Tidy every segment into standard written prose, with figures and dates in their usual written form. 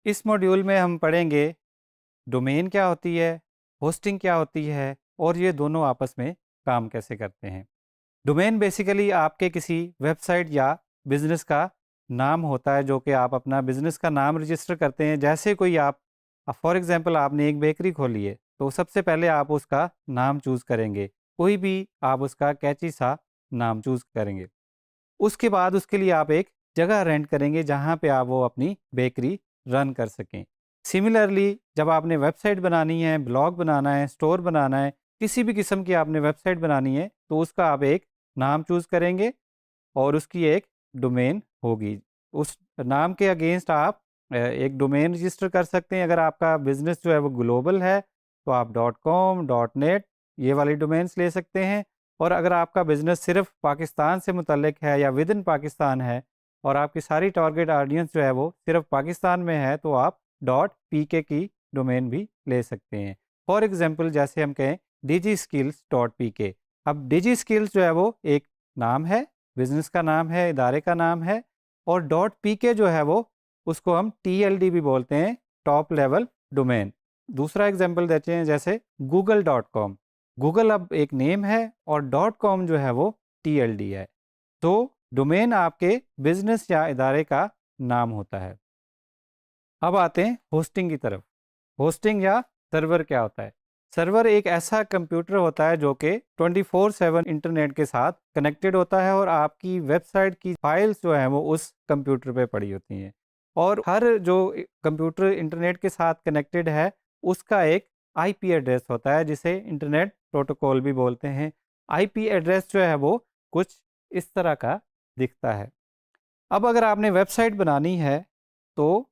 इस मॉड्यूल में हम पढ़ेंगे डोमेन क्या होती है, होस्टिंग क्या होती है और ये दोनों आपस में काम कैसे करते हैं। डोमेन बेसिकली आपके किसी वेबसाइट या बिज़नेस का नाम होता है, जो कि आप अपना बिज़नेस का नाम रजिस्टर करते हैं। जैसे कोई आप फॉर एग्जांपल आपने एक बेकरी खोली है, तो सबसे पहले आप उसका नाम चूज़ करेंगे। कोई भी आप उसका कैची सा नाम चूज़ करेंगे। उसके बाद उसके लिए आप एक जगह रेंट करेंगे जहाँ पे आप वो अपनी बेकरी रन कर सकें। सिमिलरली जब आपने वेबसाइट बनानी है, ब्लॉग बनाना है, स्टोर बनाना है, किसी भी किस्म की आपने वेबसाइट बनानी है, तो उसका आप एक नाम चूज़ करेंगे और उसकी एक डोमेन होगी। उस नाम के अगेंस्ट आप एक डोमेन रजिस्टर कर सकते हैं। अगर आपका बिज़नेस जो है वो ग्लोबल है, तो आप .com, .net ये वाली डोमेन्स ले सकते हैं। और अगर आपका बिज़नेस सिर्फ़ पाकिस्तान से मुतल्लिक है या विद इन पाकिस्तान है और आपकी सारी टारगेट ऑडियंस जो है वो सिर्फ़ पाकिस्तान में है, तो आप .pk की डोमेन भी ले सकते हैं। फॉर एग्ज़ाम्पल जैसे हम कहें digiskills.pk। अब डिजिस्किल्स जो है वो एक नाम है, बिज़नेस का नाम है, इदारे का नाम है। और .pk जो है वो उसको हम TLD भी बोलते हैं, टॉप लेवल डोमेन। दूसरा एग्जांपल देते हैं जैसे google.com। गूगल अब एक नेम है और .com जो है वो TLD है। तो डोमेन आपके बिजनेस या इदारे का नाम होता है। अब आते हैं होस्टिंग की तरफ। होस्टिंग या सर्वर क्या होता है? सर्वर एक ऐसा कंप्यूटर होता है जो कि 24/7 इंटरनेट के साथ कनेक्टेड होता है और आपकी वेबसाइट की फाइल्स जो हैं वो उस कंप्यूटर पे पड़ी होती हैं। और हर जो कंप्यूटर इंटरनेट के साथ कनेक्टेड है उसका एक आईपी एड्रेस होता है, जिसे इंटरनेट प्रोटोकॉल भी बोलते हैं। आईपी एड्रेस जो है वो कुछ इस तरह का दिखता है। अब अगर आपने वेबसाइट बनानी है तो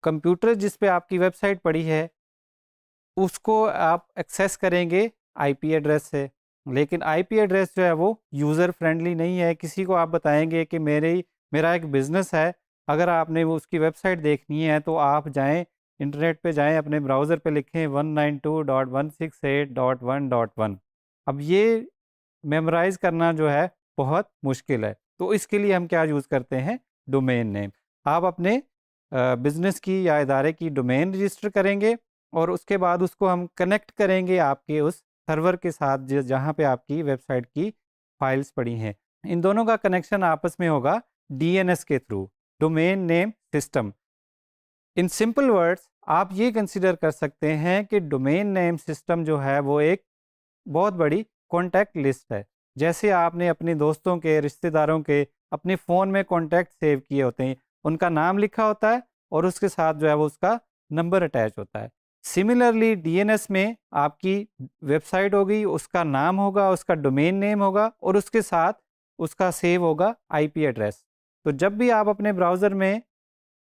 कंप्यूटर जिस पे आपकी वेबसाइट पड़ी है उसको आप एक्सेस करेंगे आईपी एड्रेस से। लेकिन आईपी एड्रेस जो है वो यूज़र फ्रेंडली नहीं है। किसी को आप बताएंगे कि मेरा एक बिज़नेस है, अगर आपने वो उसकी वेबसाइट देखनी है तो आप जाएं, इंटरनेट पे जाएं, अपने ब्राउज़र पे लिखें 192.168.1.1। अब ये मेमोराइज़ करना जो है बहुत मुश्किल है। तो इसके लिए हम क्या यूज़ करते हैं? Domain name. आप अपने बिज़नेस की या इदारे की डोमेन रजिस्टर करेंगे और उसके बाद उसको हम कनेक्ट करेंगे आपके उस सर्वर के साथ जहाँ पे आपकी वेबसाइट की फाइल्स पड़ी हैं। इन दोनों का कनेक्शन आपस में होगा डीएनएस के through, domain name system. In simple words आप ये कंसीडर कर सकते हैं कि डोमेन नेम सिस्टम जो है वो एक बहुत बड़ी कॉन्टैक्ट लिस्ट है। जैसे आपने अपने दोस्तों के, रिश्तेदारों के अपने फ़ोन में कॉन्टैक्ट सेव किए होते हैं, उनका नाम लिखा होता है और उसके साथ जो है वो उसका नंबर अटैच होता है। सिमिलरली डीएनएस में आपकी वेबसाइट होगी, उसका नाम होगा, उसका डोमेन नेम होगा और उसके साथ उसका सेव होगा आईपी एड्रेस। तो जब भी आप अपने ब्राउज़र में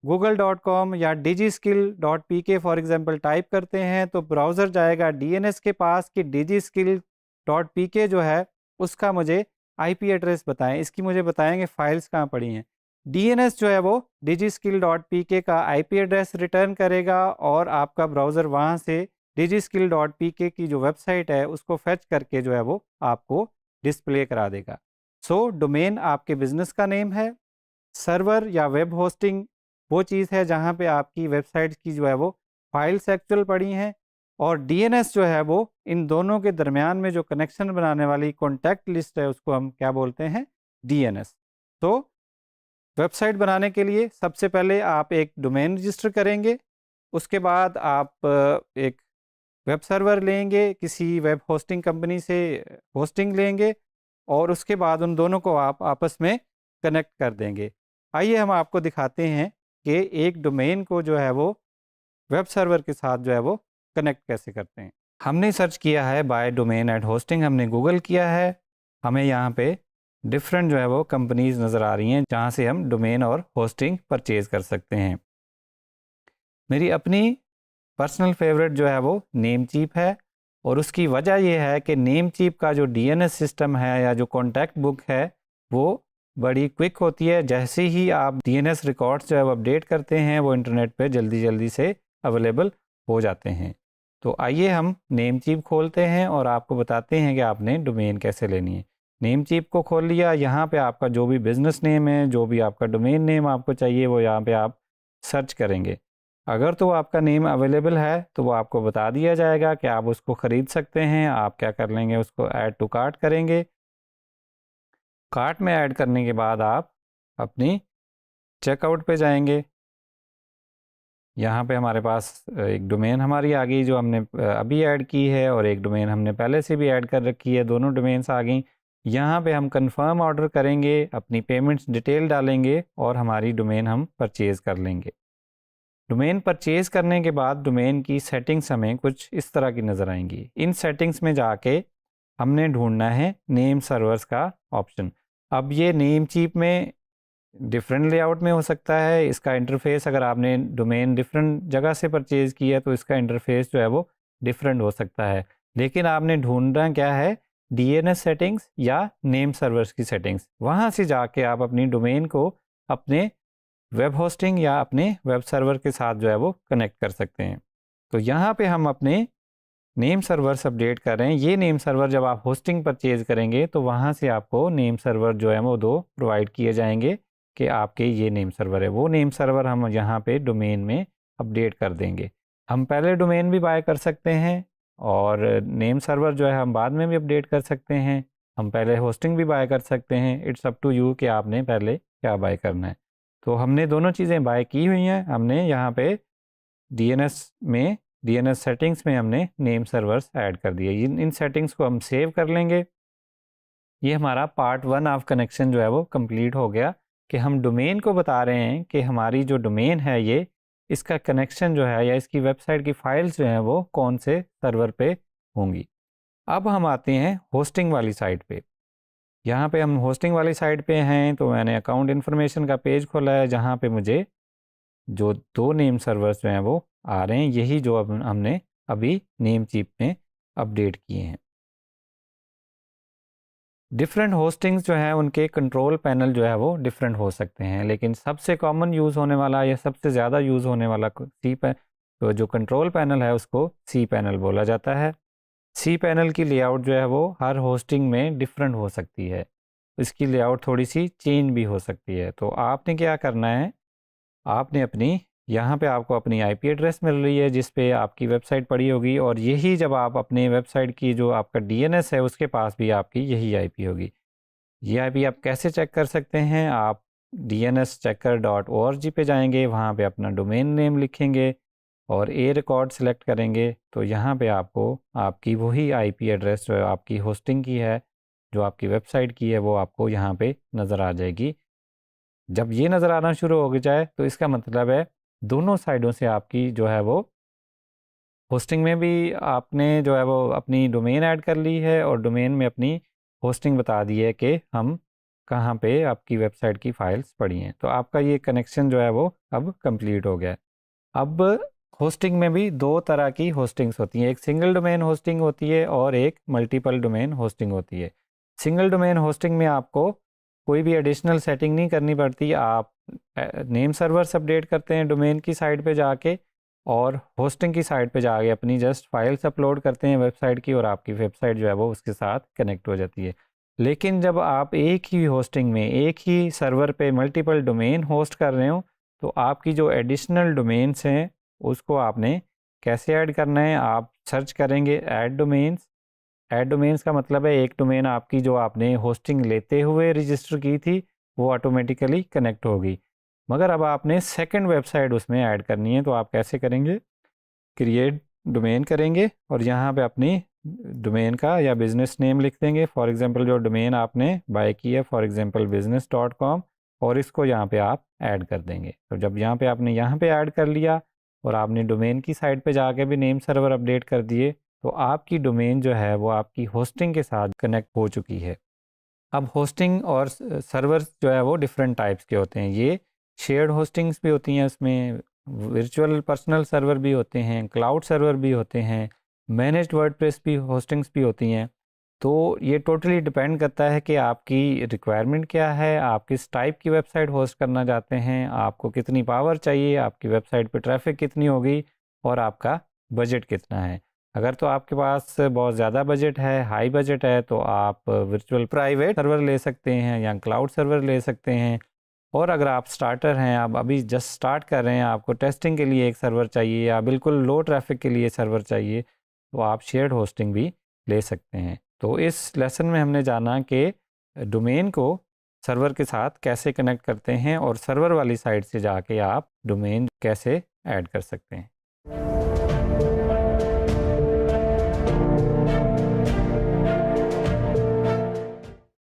google.com या digiskill.pk फॉर एग्जांपल टाइप करते हैं तो ब्राउज़र जाएगा डीएनएस के पास कि digiskill.pk जो है उसका मुझे आईपी एड्रेस बताएं, इसकी मुझे बताएंगे फाइल्स कहाँ पड़ी हैं। डीएनएस जो है वो digiskill.pk का आईपी एड्रेस रिटर्न करेगा और आपका ब्राउज़र वहाँ से digiskill.pk की जो वेबसाइट है उसको फेच करके जो है वो आपको डिस्प्ले करा देगा। सो डोमेन आपके बिजनेस का नेम है। सर्वर या वेब होस्टिंग वो चीज़ है जहाँ पे आपकी वेबसाइट की जो है वो फाइल्स एक्चुअल पड़ी हैं। और डीएनएस जो है वो इन दोनों के दरमियान में जो कनेक्शन बनाने वाली कॉन्टैक्ट लिस्ट है उसको हम क्या बोलते हैं? डीएनएस। तो वेबसाइट बनाने के लिए सबसे पहले आप एक डोमेन रजिस्टर करेंगे, उसके बाद आप एक वेब सर्वर लेंगे, किसी वेब होस्टिंग कंपनी से होस्टिंग लेंगे और उसके बाद उन दोनों को आप आपस में कनेक्ट कर देंगे। आइए हम आपको दिखाते हैं कि एक डोमेन को जो है वो वेब सर्वर के साथ जो है वो कनेक्ट कैसे करते हैं। हमने सर्च किया है बाय डोमेन एट होस्टिंग, हमने गूगल किया है। हमें यहाँ पे डिफरेंट जो है वो कंपनीज नज़र आ रही हैं जहाँ से हम डोमेन और होस्टिंग परचेज कर सकते हैं। मेरी अपनी पर्सनल फेवरेट जो है वो नेमचीप है और उसकी वजह यह है कि नेमचीप का जो डीएनएस सिस्टम है या जो कॉन्टैक्ट बुक है वो बड़ी क्विक होती है। जैसे ही आप डीएनएस रिकॉर्ड्स जो है वो अपडेट करते हैं वो इंटरनेट पे जल्दी जल्दी से अवेलेबल हो जाते हैं। तो आइए हम नेमचीप खोलते हैं और आपको बताते हैं कि आपने डोमेन कैसे लेनी है। नेमचीप को खोल लिया, यहाँ पे आपका जो भी बिज़नेस नेम है, जो भी आपका डोमेन नेम आपको चाहिए, वो यहाँ पे आप सर्च करेंगे। अगर तो आपका नेम अवेलेबल है तो वो आपको बता दिया जाएगा कि आप उसको ख़रीद सकते हैं। आप क्या कर लेंगे, उसको ऐड टू कार्ट करेंगे। कार्ट में ऐड करने के बाद आप अपनी चेकआउट पे जाएंगे। यहाँ पे हमारे पास एक डोमेन हमारी आ गई जो हमने अभी ऐड की है, और एक डोमेन हमने पहले से भी ऐड कर रखी है, दोनों डोमेन्स आ गई। यहाँ पे हम कंफर्म ऑर्डर करेंगे, अपनी पेमेंट्स डिटेल डालेंगे और हमारी डोमेन हम परचेज़ कर लेंगे। डोमेन परचेज़ करने के बाद डोमेन की सेटिंग्स हमें कुछ इस तरह की नज़र आएंगी। इन सेटिंग्स में जाके हमने ढूंढना है नेम सर्वर्स का ऑप्शन। अब ये नेमचीप में डिफरेंट लेआउट में हो सकता है। इसका इंटरफेस, अगर आपने डोमेन डिफरेंट जगह से परचेज़ किया है तो इसका इंटरफेस जो है वो डिफरेंट हो सकता है। लेकिन आपने ढूंढना क्या है, डीएनएस सेटिंग्स या नेम सर्वर्स की सेटिंग्स। वहाँ से जाके आप अपनी डोमेन को अपने वेब होस्टिंग या अपने वेब सर्वर के साथ जो है वो कनेक्ट कर सकते हैं। तो यहाँ पे हम अपने नेम सर्वर्स अपडेट कर रहे हैं। ये नेम सर्वर जब आप होस्टिंग परचेज़ करेंगे तो वहाँ से आपको नेम सर्वर जो है वो 2 प्रोवाइड किए जाएंगे कि आपके ये नेम सर्वर है। वो नेम सर्वर हम यहाँ पे डोमेन में अपडेट कर देंगे। हम पहले डोमेन भी बाय कर सकते हैं और नेम सर्वर जो है हम बाद में भी अपडेट कर सकते हैं। हम पहले होस्टिंग भी बाय कर सकते हैं। इट्स अप टू यू कि आपने पहले क्या बाय करना है। तो हमने दोनों चीज़ें बाय की हुई हैं। हमने यहाँ पे डीएनएस सेटिंग्स में हमने नेम सर्वर्स ऐड कर दिए। इन सेटिंग्स को हम सेव कर लेंगे। ये हमारा पार्ट 1 ऑफ कनेक्शन जो है वो कंप्लीट हो गया कि हम डोमेन को बता रहे हैं कि हमारी जो डोमेन है ये, इसका कनेक्शन जो है या इसकी वेबसाइट की फाइल्स जो हैं वो कौन से सर्वर पे होंगी। अब हम आते हैं होस्टिंग वाली साइट पे। यहाँ पे हम होस्टिंग वाली साइट पे हैं तो मैंने अकाउंट इन्फॉर्मेशन का पेज खोला है, जहाँ पे मुझे जो 2 नेम सर्वर्स जो हैं वो आ रहे हैं, यही जो अब हमने अभी नेमचीप में अपडेट किए हैं। डिफरेंट होस्टिंग्स जो हैं उनके कंट्रोल पैनल जो है वो डिफरेंट हो सकते हैं, लेकिन सबसे कॉमन यूज़ होने वाला या सबसे ज़्यादा यूज़ होने वाला तो जो कंट्रोल पैनल है उसको सी पैनल बोला जाता है। सी पैनल की लेआउट जो है वो हर होस्टिंग में डिफरेंट हो सकती है। इसकी लेआउट थोड़ी सी चेंज भी हो सकती है। तो आपने क्या करना है, आपने अपनी यहाँ पे आपको अपनी आईपी एड्रेस मिल रही है जिस पे आपकी वेबसाइट पड़ी होगी, और यही जब आप अपने वेबसाइट की जो आपका डीएनएस है उसके पास भी आपकी यही आईपी होगी। ये आईपी आप कैसे चेक कर सकते हैं, आप dnschecker.org पे जाएंगे, वहाँ पे अपना डोमेन नेम लिखेंगे और ए रिकॉर्ड सेलेक्ट करेंगे। तो यहाँ पे आपको आपकी वही आईपी एड्रेस जो आपकी होस्टिंग की है, जो आपकी वेबसाइट की है, वो आपको यहाँ पे नज़र आ जाएगी। जब ये नज़र आना शुरू हो जाए तो इसका मतलब है दोनों साइडों से आपकी जो है वो होस्टिंग में भी आपने जो है वो अपनी डोमेन ऐड कर ली है और डोमेन में अपनी होस्टिंग बता दी है कि हम कहाँ पे आपकी वेबसाइट की फ़ाइल्स पड़ी हैं। तो आपका ये कनेक्शन जो है वो अब कंप्लीट हो गया। अब होस्टिंग में भी 2 तरह की होस्टिंग्स होती हैं, एक सिंगल डोमेन होस्टिंग होती है और एक मल्टीपल डोमेन होस्टिंग होती है। सिंगल डोमेन होस्टिंग में आपको कोई भी एडिशनल सेटिंग नहीं करनी पड़ती। आप नेम सर्वर्स अपडेट करते हैं डोमेन की साइट पे जाके, और होस्टिंग की साइट पे जाके अपनी जस्ट फाइल्स अपलोड करते हैं वेबसाइट की, और आपकी वेबसाइट जो है वो उसके साथ कनेक्ट हो जाती है। लेकिन जब आप एक ही होस्टिंग में, एक ही सर्वर पे मल्टीपल डोमेन होस्ट कर रहे हो, तो आपकी जो एडिशनल डोमेन्स हैं उसको आपने कैसे ऐड करना है, आप सर्च करेंगे ऐड डोमेन्स। ऐड डोमेन्स का मतलब है एक डोमेन आपकी जो आपने होस्टिंग लेते हुए रजिस्टर की थी वो ऑटोमेटिकली कनेक्ट होगी। मगर अब आपने सेकंड वेबसाइट उसमें ऐड करनी है, तो आप कैसे करेंगे, क्रिएट डोमेन करेंगे और यहाँ पे अपनी डोमेन का या बिज़नेस नेम लिख देंगे। फॉर एग्जांपल जो डोमेन आपने बाय की है, फॉर एग्जांपल business.com, और इसको यहाँ पे आप ऐड कर देंगे। तो जब यहाँ पे आपने यहाँ पे ऐड कर लिया और आपने डोमेन की साइट पे जाके भी नेम सर्वर अपडेट कर दिए, तो आपकी डोमेन जो है वो आपकी होस्टिंग के साथ कनेक्ट हो चुकी है। अब होस्टिंग और सर्वर्स जो है वो डिफरेंट टाइप्स के होते हैं। ये शेयर्ड होस्टिंग्स भी होती हैं, उसमें वर्चुअल पर्सनल सर्वर भी होते हैं, क्लाउड सर्वर भी होते हैं, मैनेज्ड वर्डप्रेस भी होस्टिंग्स भी होती हैं। तो ये टोटली डिपेंड करता है कि आपकी रिक्वायरमेंट क्या है, आप किस टाइप की वेबसाइट होस्ट करना चाहते हैं, आपको कितनी पावर चाहिए, आपकी वेबसाइट पे ट्रैफिक कितनी होगी, और आपका बजट कितना है। अगर तो आपके पास बहुत ज़्यादा बजट है, हाई बजट है, तो आप वर्चुअल प्राइवेट सर्वर ले सकते हैं या क्लाउड सर्वर ले सकते हैं। और अगर आप स्टार्टर हैं, आप अभी जस्ट स्टार्ट कर रहे हैं, आपको टेस्टिंग के लिए एक सर्वर चाहिए या बिल्कुल लो ट्रैफिक के लिए सर्वर चाहिए, तो आप शेयर्ड होस्टिंग भी ले सकते हैं। तो इस लेसन में हमने जाना कि डोमेन को सर्वर के साथ कैसे कनेक्ट करते हैं और सर्वर वाली साइट से जाके आप डोमेन कैसे ऐड कर सकते हैं।